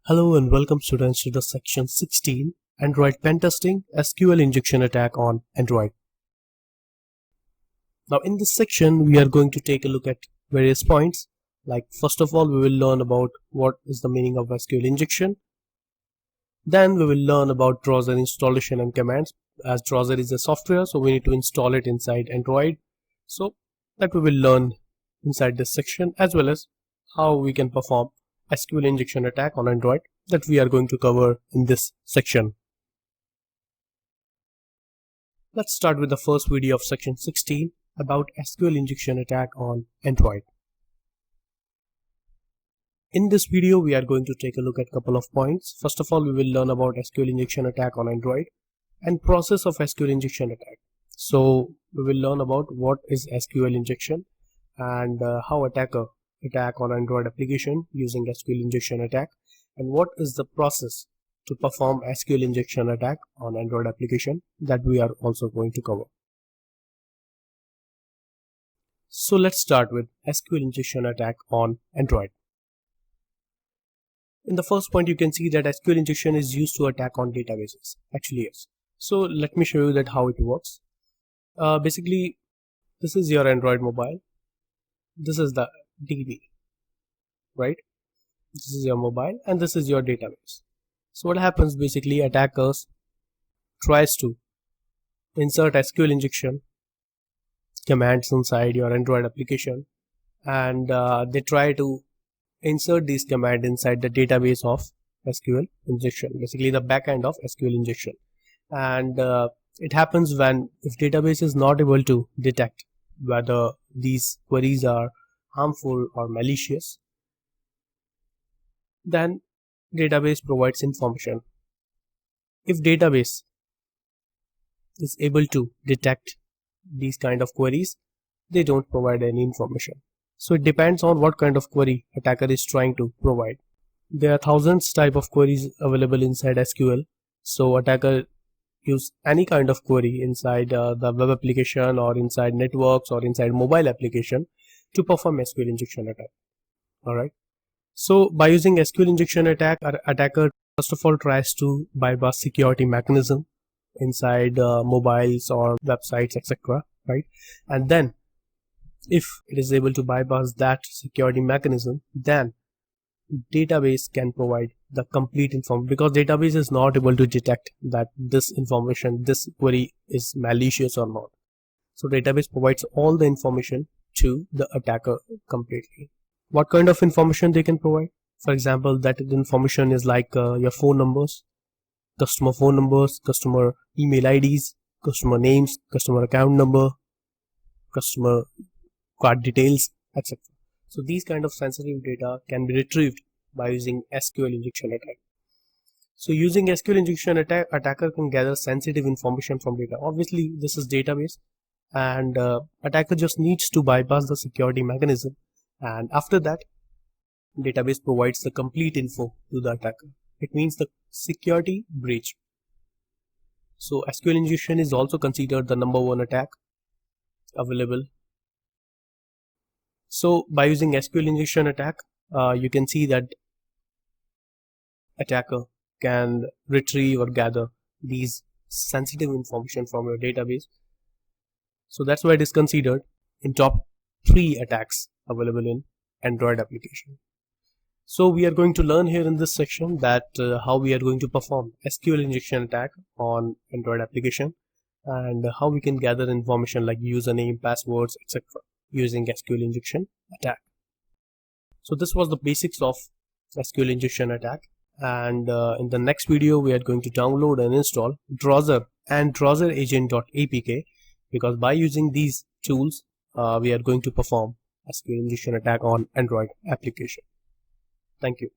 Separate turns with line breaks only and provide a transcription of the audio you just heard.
Hello and welcome students to the section 16 Android pen testing SQL injection attack on Android. Now in this section we are going to take a look at various points. Like first of all we will learn about what is the meaning of SQL injection. Then we will learn about Drosser installation and commands, as Drosser is a software so we need to install it inside Android. So that we will learn inside this section, as well as how we can perform SQL injection attack on Android, that we are going to cover in this section. Let's start with the first video of section 16 about SQL injection attack on Android. In this video we are going to take a look at a couple of points. First of all we will learn about SQL injection attack on Android and process of SQL injection attack. So we will learn about what is SQL injection and how attacker attack on Android application using SQL injection attack, and what is the process to perform SQL injection attack on Android application, that we are also going to cover. So let's start with SQL injection attack on Android. In the first point you can see that SQL injection is used to attack on databases. Actually yes. So let me show you that how it works. Basically this is your Android mobile. This is the DB, right? This is your mobile and this is your database. So what happens, basically attackers tries to insert SQL injection commands inside your Android application, and they try to insert these commands inside the database of SQL injection, basically the backend of SQL injection. And it happens when if database is not able to detect whether these queries are harmful or malicious, then database provides information. If database is able to detect these kind of queries, they don't provide any information. So it depends on what kind of query attacker is trying to provide. There are thousands type of queries available inside SQL. So attacker use any kind of query inside the web application or inside networks or inside mobile application to perform SQL injection attack. Alright. So by using SQL injection attack, attacker first of all tries to bypass security mechanism inside mobiles or websites, etc. Right? And then if it is able to bypass that security mechanism, then database can provide the complete information, because database is not able to detect that this information, this query is malicious or not. So database provides all the information to the attacker completely. What kind of information they can provide? For example, that information is like your phone numbers, customer phone numbers, customer email IDs, customer names, customer account number, customer card details, etc. So these kind of sensitive data can be retrieved by using SQL injection attack. So using SQL injection attack, attacker can gather sensitive information from data. Obviously this is database, and attacker just needs to bypass the security mechanism, and after that database provides the complete info to the attacker. It means the security breach. So SQL injection is also considered the #1 attack available. So by using SQL injection attack, you can see that attacker can retrieve or gather these sensitive information from your database. So that's why it is considered in top 3 attacks available in Android application. So we are going to learn here in this section that how we are going to perform SQL injection attack on Android application, and how we can gather information like username, passwords, etc. using SQL injection attack. So this was the basics of SQL injection attack, and in the next video we are going to download and install Drosser and Drosser agent.apk, because by using these tools we are going to perform SQL injection attack on Android application. Thank you.